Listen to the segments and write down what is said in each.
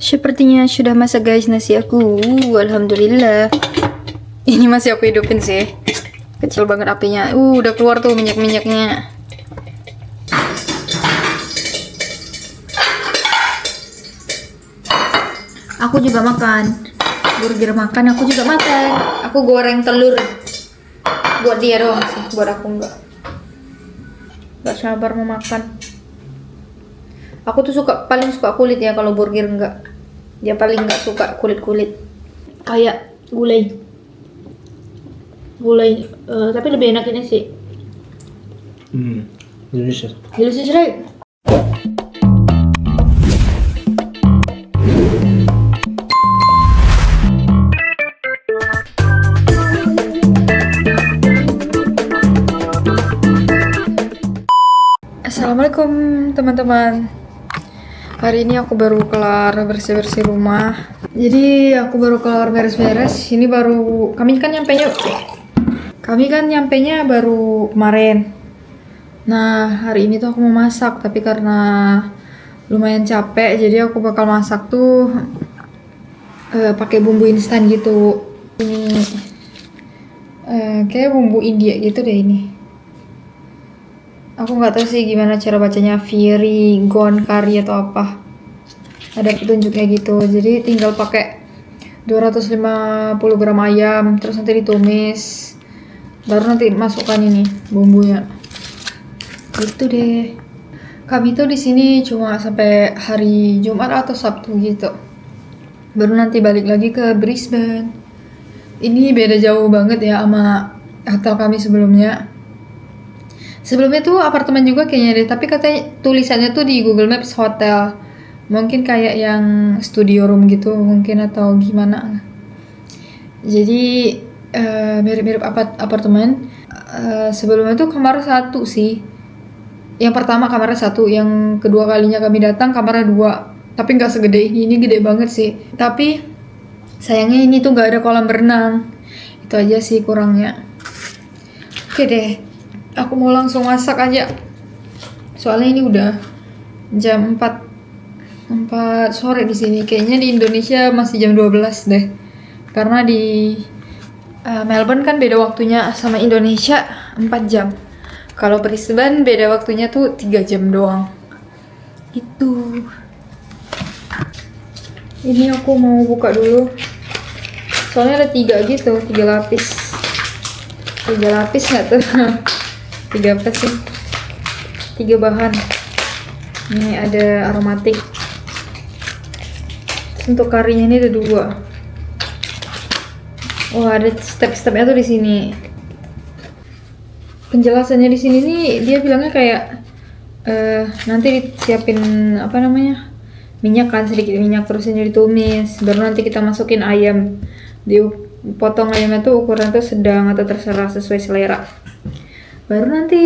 Sepertinya sudah masak guys nasi aku. Alhamdulillah. Ini masih aku hidupin sih. Kecil banget apinya. Udah keluar tuh minyak-minyaknya. Aku juga makan. Burger makan, aku juga makan. Aku goreng telur. Buat dia doang sih, buat aku enggak. Gak sabar mau makan. Aku tuh paling suka kulit ya kalau burger enggak. Dia paling nggak suka kulit-kulit. Kayak gulai. Tapi lebih enak ini sih. Delicious. Delicious, right? Assalamualaikum teman-teman. Hari ini aku baru kelar bersih-bersih rumah. Jadi aku baru kelar beres-beres. Ini baru kami kan nyampenya baru kemarin. Nah, hari ini tuh aku mau masak, tapi karena lumayan capek, jadi aku bakal masak tuh pakai bumbu instan gitu. Ini kayak bumbu India gitu deh ini. Aku nggak tahu sih gimana cara bacanya, Firi, Gon, Kari atau apa. Ada petunjuknya gitu. Jadi tinggal pakai 250 gram ayam, terus nanti ditumis. Baru nanti masukkan ini bumbunya. Gitu deh. Kami tuh di sini cuma sampai hari Jumat atau Sabtu gitu. Baru nanti balik lagi ke Brisbane. Ini beda jauh banget ya sama hotel kami sebelumnya. Sebelumnya tuh apartemen juga kayaknya deh, tapi katanya tulisannya tuh di Google Maps hotel. Mungkin kayak yang studio room gitu mungkin atau gimana. Jadi mirip-mirip apartemen. Sebelumnya tuh kamar satu sih. Yang pertama kamarnya satu, yang kedua kalinya kami datang kamarnya 2. Tapi nggak segede ini gede banget sih. Tapi sayangnya ini tuh nggak ada kolam berenang. Itu aja sih kurangnya. Oke deh. Aku mau langsung masak aja. Soalnya ini udah jam 4 sore di sini. Kayaknya di Indonesia masih jam 12 deh. Karena di Melbourne kan beda waktunya sama Indonesia 4 jam. Kalau Brisbane beda waktunya tuh 3 jam doang. Itu. Ini aku mau buka dulu. Soalnya ada 3 gitu, 3 lapis. 3 lapis nggak tuh? 3 apa sih? 3 bahan. Ini ada aromatik. Untuk karinya ini ada 2. Oh, ada step-stepnya tuh di sini. Penjelasannya di sini nih dia bilangnya kayak nanti disiapin apa namanya? Minyak kan, sedikit minyak, terus ini ditumis. Baru nanti kita masukin ayam. Dipotong ayamnya tuh ukuran tuh sedang atau terserah sesuai selera. Baru nanti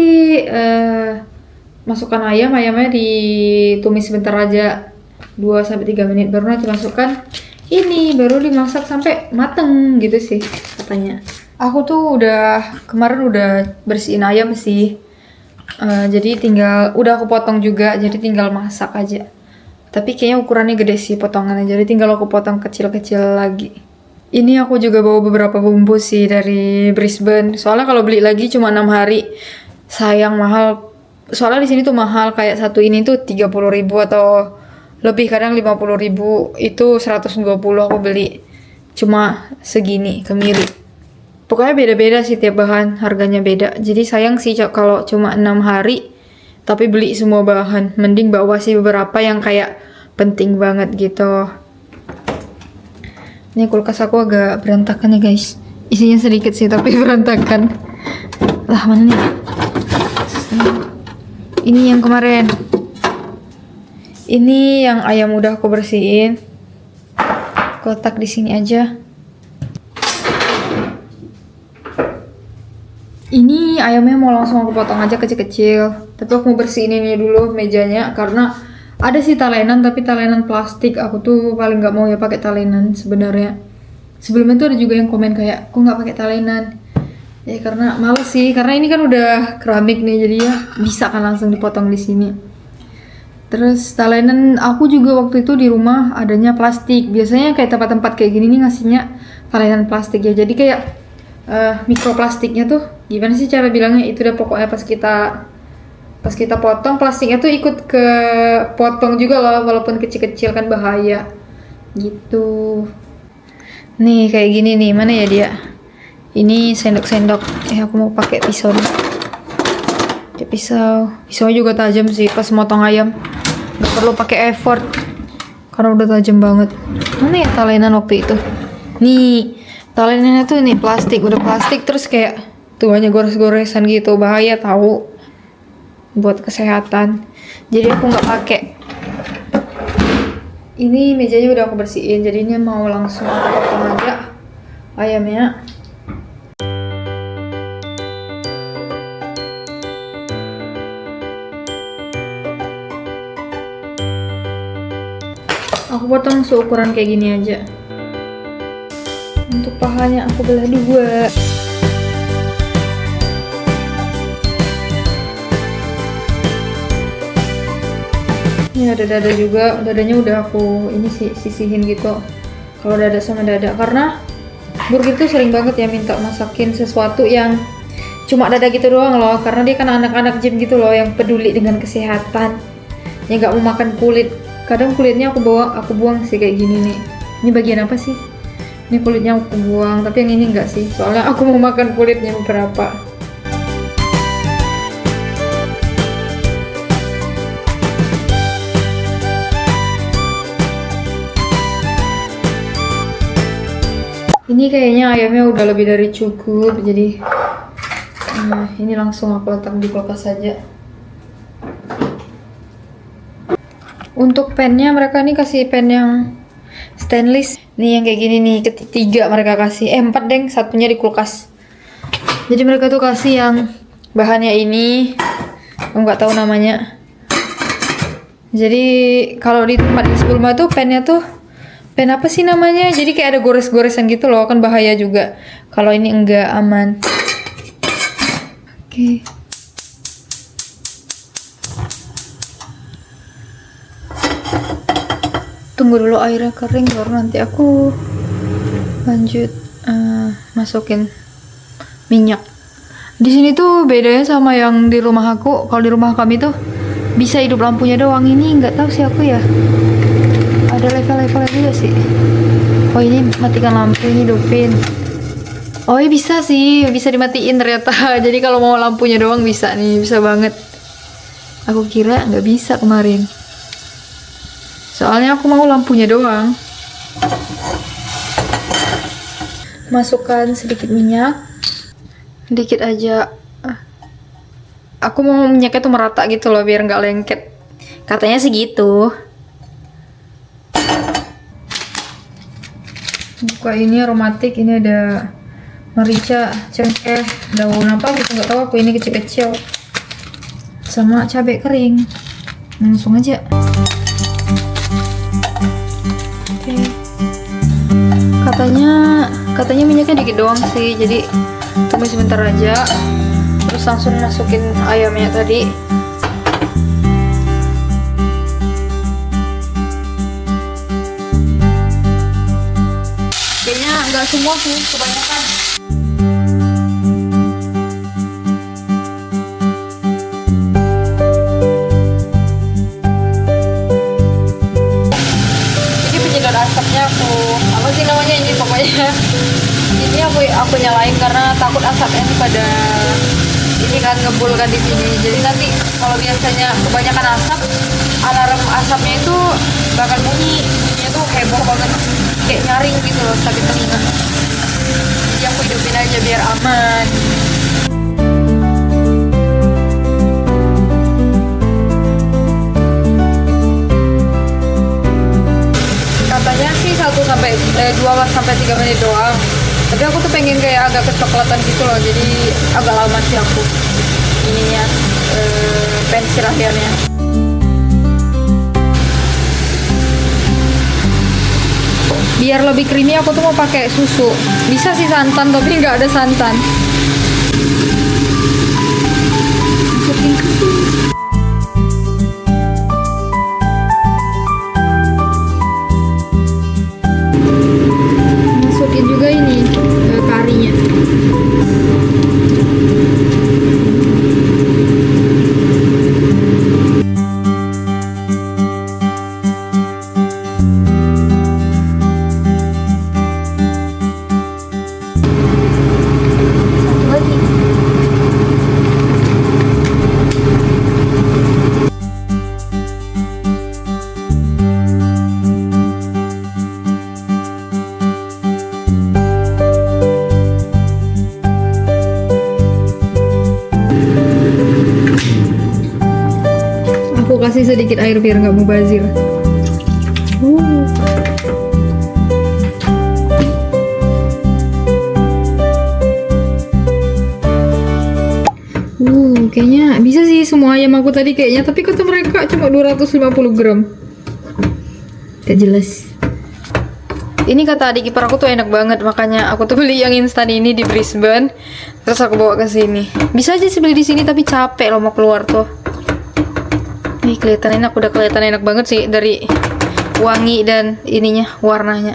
masukkan ayamnya ditumis sebentar aja 2-3 menit, baru nanti masukkan ini, baru dimasak sampai mateng gitu sih katanya. Aku tuh kemarin udah bersihin ayam sih, jadi udah aku potong juga, jadi tinggal masak aja. Tapi kayaknya ukurannya gede sih potongannya, jadi tinggal aku potong kecil-kecil lagi. Ini aku juga bawa beberapa bumbu sih dari Brisbane. Soalnya kalau beli lagi cuma 6 hari. Sayang, mahal. Soalnya di sini tuh mahal, kayak satu ini tuh 30.000 atau lebih, kadang 50.000. Itu 120 aku beli. Cuma segini, kemiri. Pokoknya beda-beda sih tiap bahan, harganya beda. Jadi sayang sih kalau cuma 6 hari tapi beli semua bahan. Mending bawa sih beberapa yang kayak penting banget gitu. Ini kulkas aku agak berantakan ya guys. Isinya sedikit sih tapi berantakan. Lah mana nih? Ini yang kemarin. Ini yang ayam udah aku bersihin. Kotak di sini aja. Ini ayamnya mau langsung aku potong aja kecil-kecil. Tapi aku mau bersihin ini dulu mejanya karena ada sih talenan, tapi talenan plastik. Aku tuh paling nggak mau ya pakai talenan sebenarnya. Sebelumnya tuh ada juga yang komen kayak, kok nggak pakai talenan? Ya karena males sih, karena ini kan udah keramik nih, jadi ya bisa kan langsung dipotong di sini. Terus talenan aku juga waktu itu di rumah adanya plastik. Biasanya kayak tempat-tempat kayak gini nih ngasihnya talenan plastik ya. Jadi kayak mikroplastiknya tuh gimana sih cara bilangnya? Itu udah pokoknya pas kita potong plastiknya tuh ikut ke potong juga loh, walaupun kecil-kecil kan bahaya gitu. Nih kayak gini nih, mana ya dia? Ini sendok-sendok. Aku mau pakai pisau nih. Pakai pisaunya juga tajam sih pas motong ayam. Gak perlu pakai effort karena udah tajam banget. Mana ya talenan waktu itu? Nih talenannya tuh nih plastik, udah plastik terus kayak tuh hanya gores-goresan gitu, bahaya tahu buat kesehatan. Jadi aku nggak pakai. Ini mejanya udah aku bersihin, jadinya mau langsung aku potong aja ayamnya. Aku potong seukuran kayak gini aja. Untuk pahanya aku belah dua. Ini ada dada juga, dadanya udah aku ini sih sisihin gitu. Kalau dada sama dada, karena burger tuh sering banget ya minta masakin sesuatu yang cuma dada gitu doang loh, karena dia kan anak-anak gym gitu loh yang peduli dengan kesehatan, yang nggak mau makan kulit. Kadang kulitnya aku buang sih kayak gini nih. Ini bagian apa sih? Ini kulitnya aku buang, tapi yang ini enggak sih, soalnya aku mau makan kulitnya beberapa. Ini kayaknya ayamnya udah lebih dari cukup, jadi ini langsung aku letak di kulkas saja. Untuk pennya mereka nih kasih pen yang stainless. Nih yang kayak gini nih, ketiga mereka kasih. 4 deng, satunya di kulkas. Jadi mereka tuh kasih yang bahannya ini, aku nggak tahu namanya. Jadi kalau di tempat sebelumnya tuh pennya tuh pen apa sih namanya? Jadi kayak ada gores-goresan gitu loh, kan bahaya juga. Kalau ini enggak, aman. Oke. Tunggu dulu airnya kering baru nanti aku lanjut masukin minyak. Di sini tuh bedanya sama yang di rumah aku. Kalau di rumah kami tuh bisa hidup lampunya doang, ini nggak tahu sih aku ya. Ada level-levelnya juga sih. Oh ini matikan lampu, ini hidupin. Oh iya bisa sih, bisa dimatiin ternyata. Jadi kalau mau lampunya doang bisa nih, bisa banget. Aku kira nggak bisa kemarin. Soalnya aku mau lampunya doang. Masukkan sedikit minyak. Dikit aja. Aku mau minyaknya tuh merata gitu loh, biar nggak lengket. Katanya sih gitu. Buka ini aromatik, ini ada merica, cengkeh, daun apa gitu nggak tahu aku, ini kecil-kecil. Sama cabai kering. Langsung aja. Oke. Katanya minyaknya dikit doang sih, jadi tumis sebentar aja. Terus langsung masukin ayamnya tadi. Kayaknya nggak semua sih, kebanyakan. Jadi penyedot asapnya apa sih namanya ini pokoknya. Ini aku nyalain karena takut asapnya pada ini kan ngebul kan di sini. Jadi nanti kalau biasanya kebanyakan asap, alarm asapnya itu bakal bunyinya tuh heboh banget, kayak nyaring gitu loh, sakit telinga. Jadi aku hidupin aja biar aman. Katanya sih 2 sampai 3 menit doang. Tapi aku tuh pengen kayak agak kecoklatan gitu loh, jadi agak lama sih aku ininya pensirahannya. Biar lebih creamy aku tuh mau pakai susu. Bisa sih santan, tapi nggak ada santan. Masukin ke sini. sedikit air biar nggak mubazir. Kayaknya bisa sih semua ayam aku tadi kayaknya, tapi kata mereka cuma 250 gram. Gak jelas. Ini kata adik ipar aku tuh enak banget, makanya aku tuh beli yang instan ini di Brisbane. Terus aku bawa ke sini. Bisa aja sih beli di sini, tapi capek loh mau keluar tuh. Nih kelihatan enak, udah kelihatan enak banget sih dari wangi dan ininya, warnanya.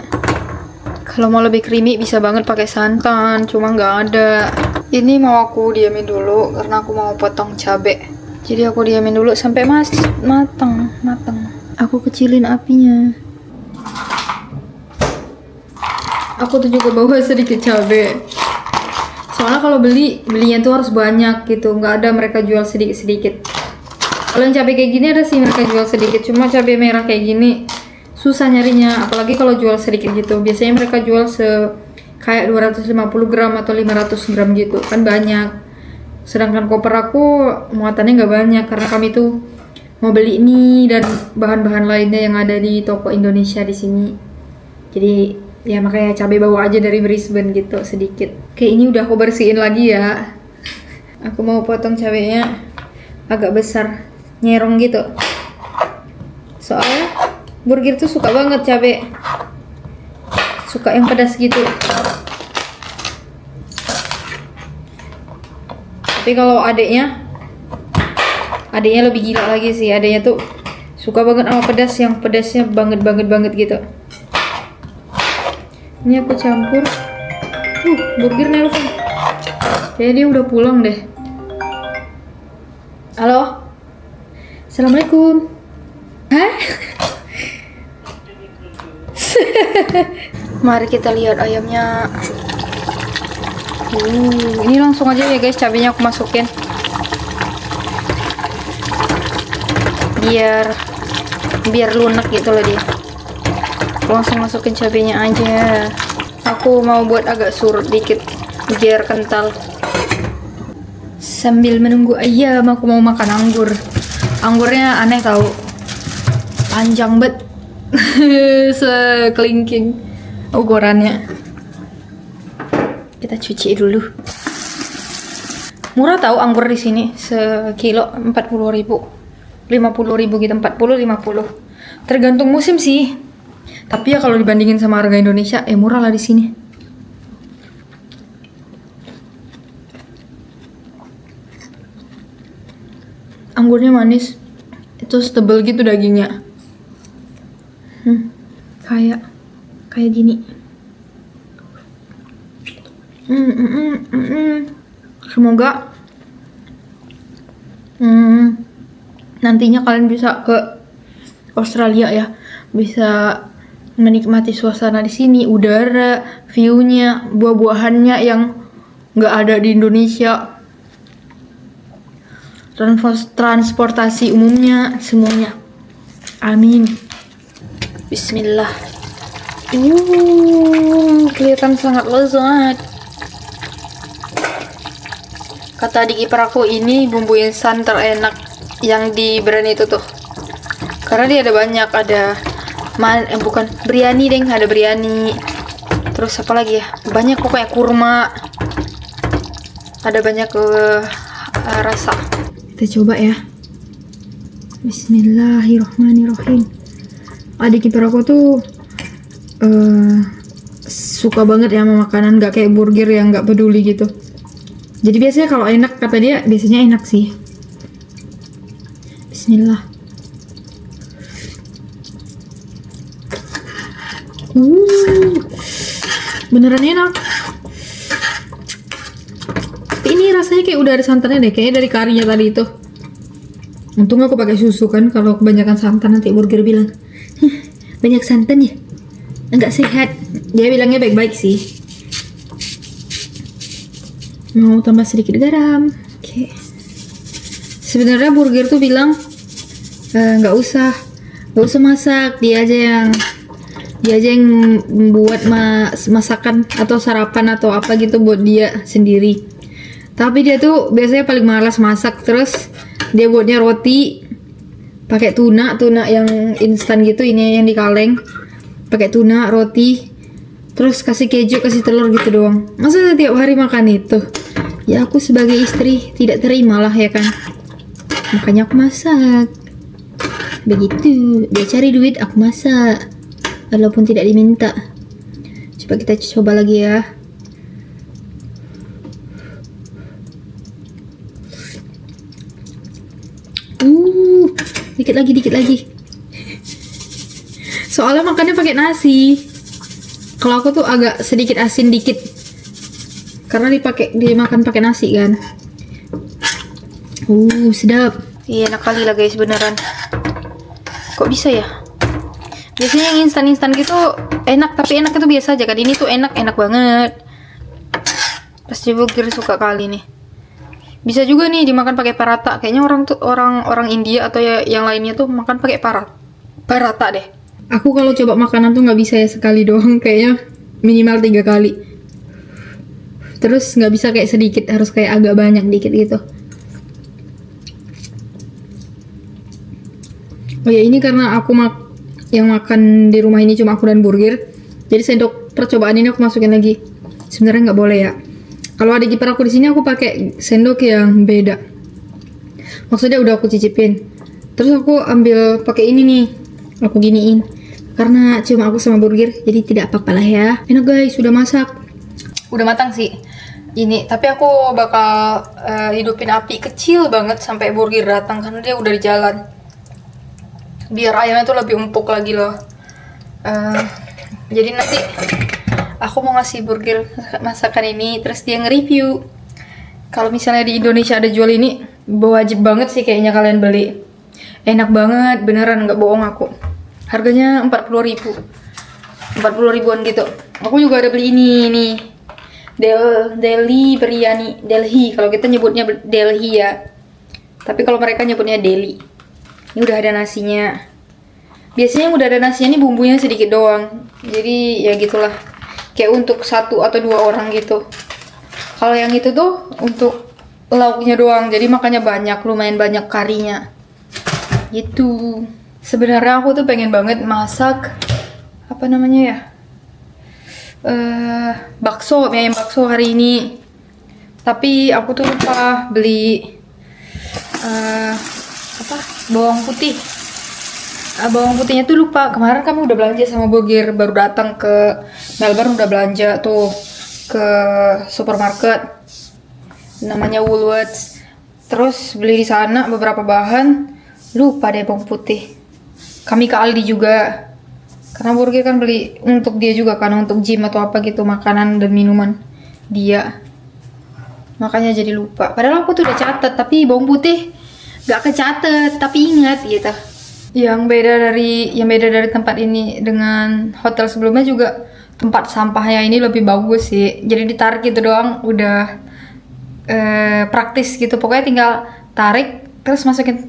Kalau mau lebih creamy bisa banget pakai santan, cuma nggak ada. Ini mau aku diamin dulu karena aku mau potong cabe. Jadi aku diamin dulu sampai matang. Aku kecilin apinya. Aku tuh juga bawa sedikit cabe. Soalnya kalau belinya tuh harus banyak gitu, nggak ada mereka jual sedikit-sedikit. Kalau yang cabe kayak gini ada sih mereka jual sedikit, cuma cabe merah kayak gini susah nyarinya, apalagi kalau jual sedikit gitu. Biasanya mereka jual kayak 250 gram atau 500 gram gitu, kan banyak. Sedangkan koper aku muatannya nggak banyak karena kami tuh mau beli ini dan bahan-bahan lainnya yang ada di toko Indonesia di sini. Jadi ya makanya cabai bawa aja dari Brisbane gitu sedikit. Oke, ini udah aku bersihin lagi ya. Aku mau potong cabainya agak besar, nyerong gitu. Soalnya burger tuh suka banget cabai, suka yang pedas gitu. Tapi kalau adiknya lebih gila lagi sih. Adiknya tuh suka banget sama pedas, yang pedasnya banget gitu. Ini aku campur. Burger nelpon. Kayaknya dia udah pulang deh. Halo? Assalamualaikum. Hah? Mari kita lihat ayamnya. Ini langsung aja ya guys, cabenya aku masukin. Biar lunak gitu loh dia. Langsung masukin cabenya aja. Aku mau buat agak surut dikit biar kental. Sambil menunggu ayam, aku mau makan anggur. Anggurnya aneh tahu, panjang banget. Sekelingking ukurannya. Kita cuci dulu. Murah tahu anggur di sini, sekilo 40.000, 50.000 gitu, 40-50. Tergantung musim sih. Tapi ya kalau dibandingin sama harga Indonesia, murah lah di sini. Anggurnya manis, itu tebel gitu dagingnya. Kayak gini. Semoga nantinya kalian bisa ke Australia ya, bisa menikmati suasana di sini, udara, view-nya, buah-buahannya yang nggak ada di Indonesia, transportasi umumnya, semuanya. Amin. Bismillah. Kelihatan sangat lezat. Kata adik ipar aku, ini bumbu instan terenak yang di brand itu tuh. Karena dia ada banyak, bukan biryani deng, ada biryani. Terus apa lagi ya? Banyak pokoknya, kurma. Ada banyak rasa. Kita coba ya. Bismillahirrahmanirrahim. Adik ipar aku tuh suka banget ya sama makanan, gak kayak burger yang gak peduli gitu. Jadi biasanya kalau enak, kata dia biasanya enak sih. Bismillah. Beneran enak. Ini rasanya kayak udah ada santannya deh, kayaknya dari karinya tadi itu. Untung aku pakai susu kan, kalau kebanyakan santan nanti burger bilang, banyak santan ya, nggak sehat. Dia bilangnya baik-baik sih. Mau tambah sedikit garam. Oke. Sebenarnya burger tuh bilang nggak usah masak, dia aja yang buat masakan atau sarapan atau apa gitu buat dia sendiri. Tapi dia tuh biasanya paling malas masak, terus dia buatnya roti, pakai tuna yang instan gitu, ini yang di kaleng. Pakai tuna, roti, terus kasih keju, kasih telur gitu doang. Masa tiap hari makan itu? Ya aku sebagai istri tidak terima lah ya kan. Makanya aku masak. Begitu, dia cari duit, aku masak. Walaupun tidak diminta. Coba kita coba lagi ya. Dikit lagi. Soalnya makannya pakai nasi. Kalau aku tuh agak sedikit asin dikit. Karena dimakan pakai nasi kan. Sedap. Iya, enak kali lah guys, beneran. Kok bisa ya? Biasanya yang instan gitu enak, tapi enak itu biasa aja kan. Ini tuh enak banget. Pasti burger suka kali nih. Bisa juga nih dimakan pakai paratha. Kayaknya orang India atau yang lainnya tuh makan pakai paratha deh. Aku kalau coba makanan tuh nggak bisa ya sekali doang, kayaknya minimal 3 kali. Terus nggak bisa kayak sedikit, harus kayak agak banyak dikit gitu. Oh ya, ini karena aku yang makan di rumah ini cuma aku dan burger. Jadi sendok percobaan ini aku masukin lagi. Sebenarnya nggak boleh ya. Kalau ada kiper aku di sini, aku pakai sendok yang beda. Maksudnya udah aku cicipin. Terus aku ambil pakai ini nih. Aku giniin. Karena cuma aku sama burger, jadi tidak apa-apa lah ya. Enak guys, sudah masak. Udah matang sih. Ini, tapi aku bakal hidupin api kecil banget sampai burger datang karena dia udah di jalan. Biar ayamnya tuh lebih empuk lagi loh. Jadi nanti aku mau ngasih burger masakan ini, terus dia nge-review. Kalau misalnya di Indonesia ada jual ini, wajib banget sih kayaknya kalian beli. Enak banget, beneran nggak bohong aku. Harganya 40.000, 40 ribuan gitu. Aku juga ada beli ini nih, Delhi biryani, Delhi. Kalau kita nyebutnya Delhi ya, tapi kalau mereka nyebutnya Delhi. Ini udah ada nasinya. Biasanya yang udah ada nasinya ini bumbunya sedikit doang. Jadi ya gitulah. Kayak untuk 1 atau 2 orang gitu. Kalau yang itu tuh untuk lauknya doang. Jadi makannya banyak, lumayan banyak karinya. Gitu. Sebenarnya aku tuh pengen banget masak apa namanya ya? Bakso, mie ayam bakso hari ini. Tapi aku tuh lupa beli bawang putih. Bawang putihnya tuh lupa. Kemarin kami udah belanja sama burger, baru datang ke Melbourne, udah belanja tuh ke supermarket namanya Woolworths. Terus beli di sana beberapa bahan, lupa deh bawang putih. Kami ke Aldi juga, karena burger kan beli untuk dia juga kan, untuk gym atau apa gitu, makanan dan minuman dia. Makanya jadi lupa. Padahal aku tuh udah catat, tapi bawang putih gak kecatet, tapi ingat gitu. Yang beda dari tempat ini dengan hotel sebelumnya juga, tempat sampahnya ini lebih bagus sih. Jadi ditarik gitu doang, udah praktis gitu. Pokoknya tinggal tarik terus masukin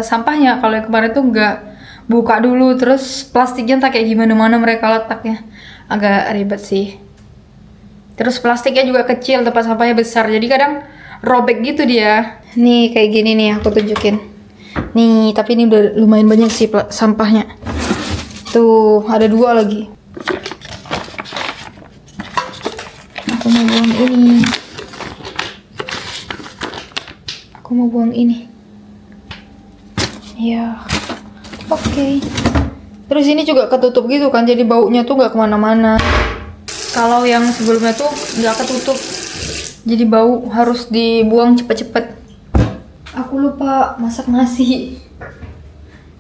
sampahnya. Kalau yang kemarin tuh nggak buka dulu, terus plastiknya tak kayak gimana mana mereka letaknya, agak ribet sih. Terus plastiknya juga kecil, tempat sampahnya besar, jadi kadang robek gitu dia. Nih kayak gini nih, aku tunjukin nih, tapi ini udah lumayan banyak sih sampahnya. Tuh ada 2 lagi. Aku mau buang ini. Ya, oke. Terus ini juga ketutup gitu kan, jadi baunya tuh nggak kemana-mana. Kalau yang sebelumnya tuh nggak ketutup, jadi bau, harus dibuang cepet-cepet. Aku lupa masak nasi.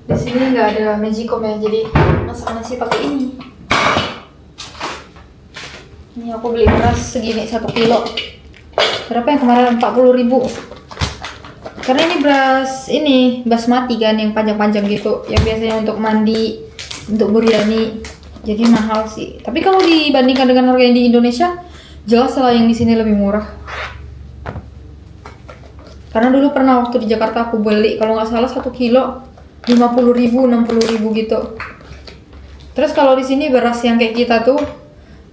Di sini nggak ada magicom ya, jadi masak nasi pakai ini. Ini aku beli beras segini 1 kilo. Berapa yang kemarin? 40.000. Karena ini beras basmati kan, yang panjang-panjang gitu, yang biasanya untuk mandi, untuk biryani. Jadi mahal sih. Tapi kalau dibandingkan dengan harga yang di Indonesia, jelas lah yang di sini lebih murah. Karena dulu pernah waktu di Jakarta aku beli, kalau nggak salah 1 kilo 50.000, 60.000 gitu. Terus kalau di sini beras yang kayak kita tuh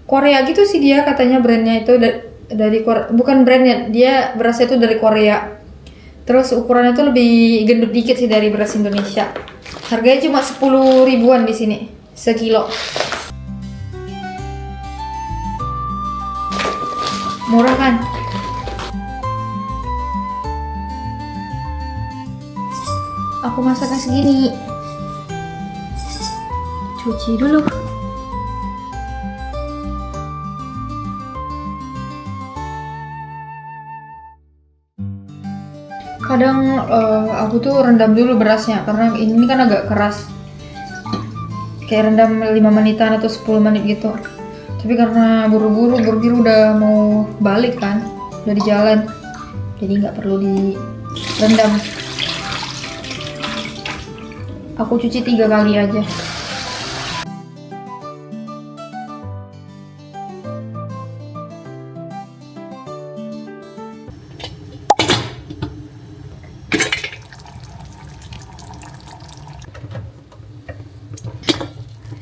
Korea gitu sih, dia katanya brandnya itu dari Korea, bukan brandnya, dia berasnya itu dari Korea. Terus ukurannya tuh lebih gendut dikit sih dari beras Indonesia. Harganya cuma 10 ribuan di sini sekilo. Murah kan? Aku masaknya segini. Cuci dulu. Kadang aku tuh rendam dulu berasnya karena ini kan agak keras. Kayak rendam 5 menitan atau 10 menit gitu. Tapi karena buru-buru Burger udah mau balik kan, udah di jalan, jadi nggak perlu direndam. Aku cuci 3 kali aja.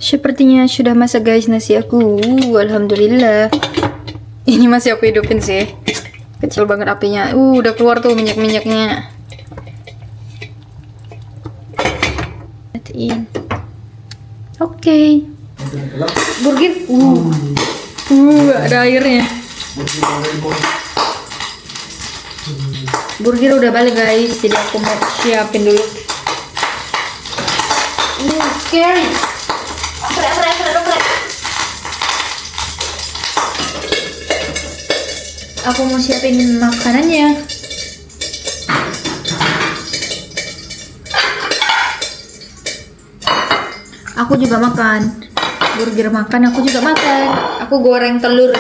Sepertinya sudah masak guys nasi aku. Alhamdulillah. Ini masih aku hidupin sih. Kecil banget apinya. Udah keluar tuh minyak-minyaknya. Matiin. Oke. Burger. Ada airnya. Burger udah balik guys. Jadi aku mau siapin dulu. Scary. Aku mau siapin makanannya. Aku juga makan. Burger makan, aku juga makan. Aku goreng telur.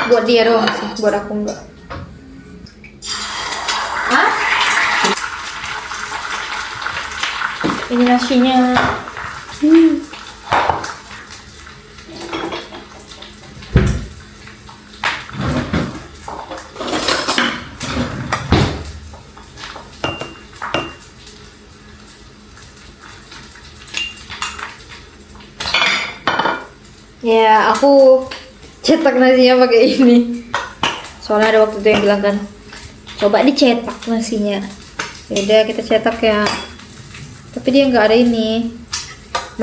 Buat dia doang sih, buat aku enggak. Hah? Ini nasinya. Ya, aku cetak nasinya pakai ini. Soalnya ada waktu itu yang bilang kan, coba dicetak nasinya. Yaudah kita cetak ya. Tapi dia nggak ada ini.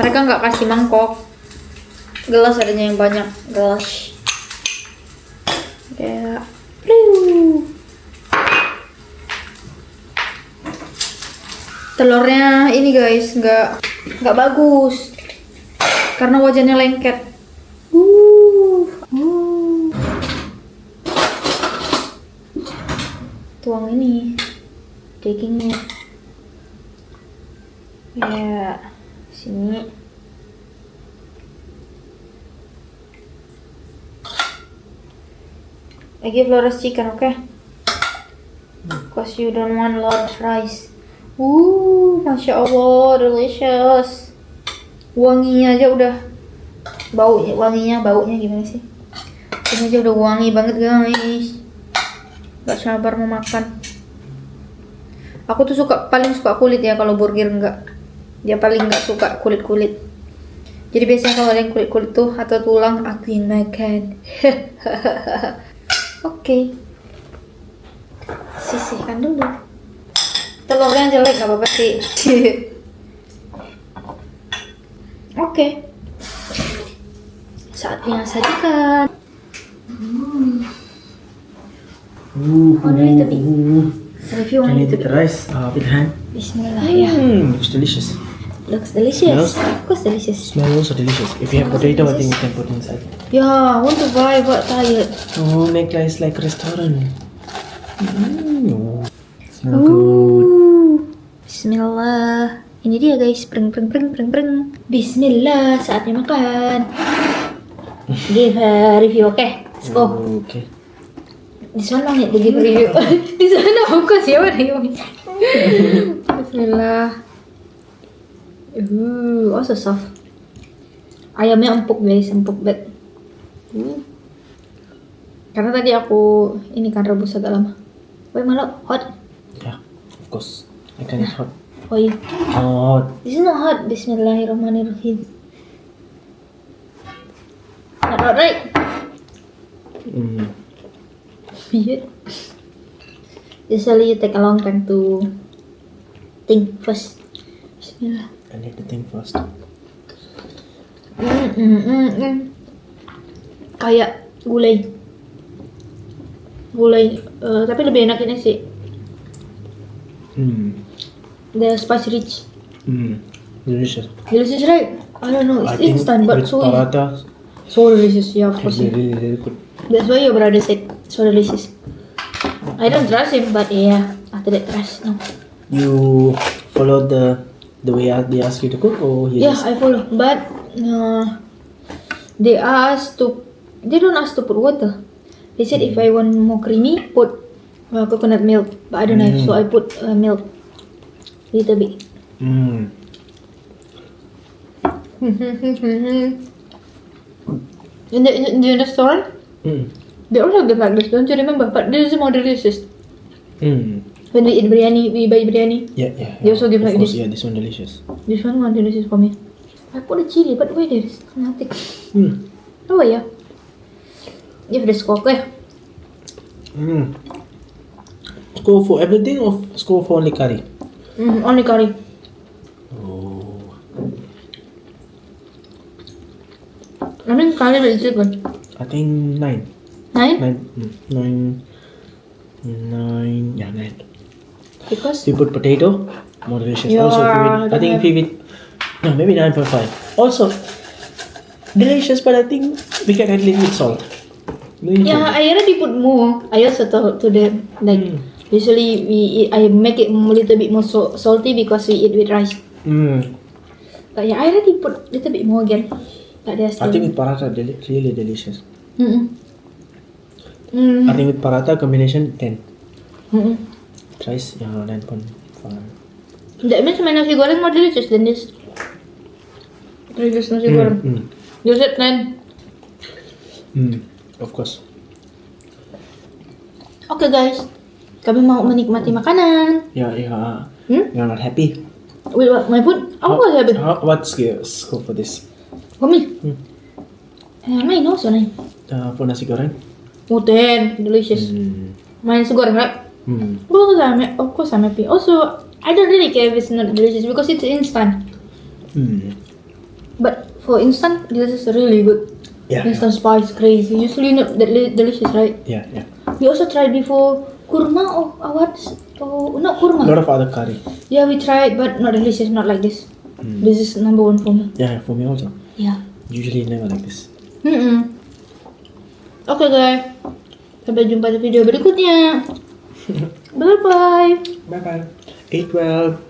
Mereka nggak kasih mangkok. Gelas adanya yang banyak, gelas. Ya. Telurnya ini guys, nggak bagus. Karena wajannya lengket. Tuang ini dagingnya ya sini. I give Laura's chicken, okay? Cause you don't want lot of rice. Masya Allah, delicious. Wanginya aja udah wanginya baunya gimana sih? Ini aja udah wangi banget guys. Gak sabar mau makan. Aku tuh paling suka kulit ya, kalau burger enggak. Dia paling nggak suka kulit-kulit. Jadi biasanya kalau ada yang kulit-kulit tuh atau tulang aku yang makan. Oke. Sisihkan dulu. Telurnya jelek gak apa-apa sih. Oke. Saatnya sajikan. Only the bit. If you want Can you take the rice with the hand? Bismillah ya. Looks delicious. Looks delicious. Smells? Of course delicious. Smells also delicious. If you have potato, I think you can put inside. Yeah, I want to buy but tired. Oh, make rice like a restaurant. Smell good. Bismillah. Ini dia guys, preng. Bismillah, saatnya makan. Give a review, okay? Let's go. Okay. This one long need to give a review. This one of course siapa nih? Bismillah. Also soft. Ayamnya empuk guys, empuk banget. Karena tadi aku ini kan rebus agak lama. Woi malah hot. Yeah, of course. I can eat hot. Oh iya. Hot. This is not hot. Bismillahirrahmanirrahim. Not hot, right? Weird. Usually you take a long time to think first. Bismillah. I need to think first. Kayak gulai, tapi lebih enak ini sih. The spice rich. Delicious. Delicious, right? I don't know, it's I think instant but with so paratha, delicious. Yeah, of course. it's really, really good. That's why your brother said so delicious. I don't trust him, but yeah, after that trust. No. You follow the way they ask you to cook, or you Yeah, just I follow, but they don't ask to put water. They said if I want more creamy, put coconut milk, but I don't have, so I put milk, little bit. In the restaurant, they also get like this, don't you remember? But this is more delicious. When we eat biryani, we buy biryani. Yeah. They also give Of like course, this. yeah, this one delicious. This one more delicious for me. I put the chili, but why there is nothing? Oh yeah. Give the score, okay? Score for everything or score for only curry? Only curry. Oh. I mean curry with chicken. I think 9. 9? 9. Yeah, 9. Because We put potato, more delicious. Yeah, Also, I I think no, maybe 9.5. Also, delicious, but I think we can add little bit salt. yeah, I already put more. I also told to them like usually I make it a little bit more salty because we eat with rice. But yeah, I already put a little bit more again. But they're still. I think with paratha, really delicious. I I think with paratha combination 10. Rice, yeah, 9.5. That means my nasi goreng more delicious than this previous nasi goreng. You said 9. Of course. Okay guys, kami mau menikmati makanan. Yeah. You're not happy. Wait, what? My food? Aku was happy. What's your score for this? For me? 9 also 9. For nasi goreng? Oh 10, delicious. Mine nasi goreng, right? Of course I'm happy. Also, I don't really care if it's not delicious because it's instant. But for instant, this is really good. Yeah. Instant spice, crazy. Usually not that delicious, right? Yeah. We also tried before kurma or what? Oh, not A kurma. lot of other curry. Yeah, we tried, but not delicious, not like this. This is number 1 for me. Yeah, for me also. Yeah. Usually never like this. Oke guys, sampai jumpa di video berikutnya. Bye bye. Bye bye. Eat well.